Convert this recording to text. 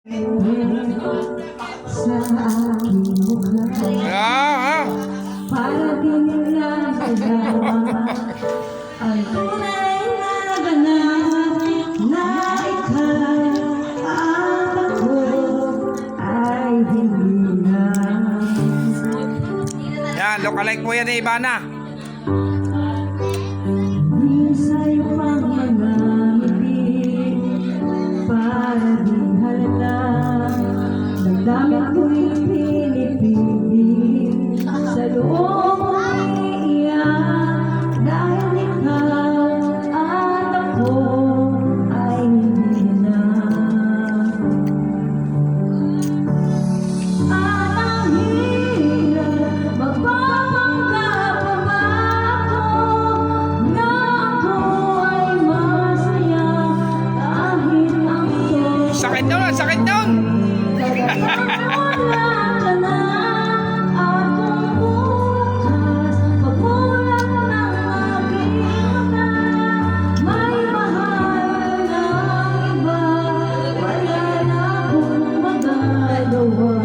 Sa aking mukha para din nagdama ang tunay na ganap na ikaw at ako ay hindi na. Yan, lookalike po yan ni Ivana. Di sa'yo pang mga ngiti para di halata. Nagdamit ko'y pinipili sa loob mo'y iiyak dahil ikaw at ako ay hindi na. At ang hirap magpapanggap pa ba ako na ako ay masaya kahit ang iyong Sakit nun, sakit nun. Wala na akong magagawa.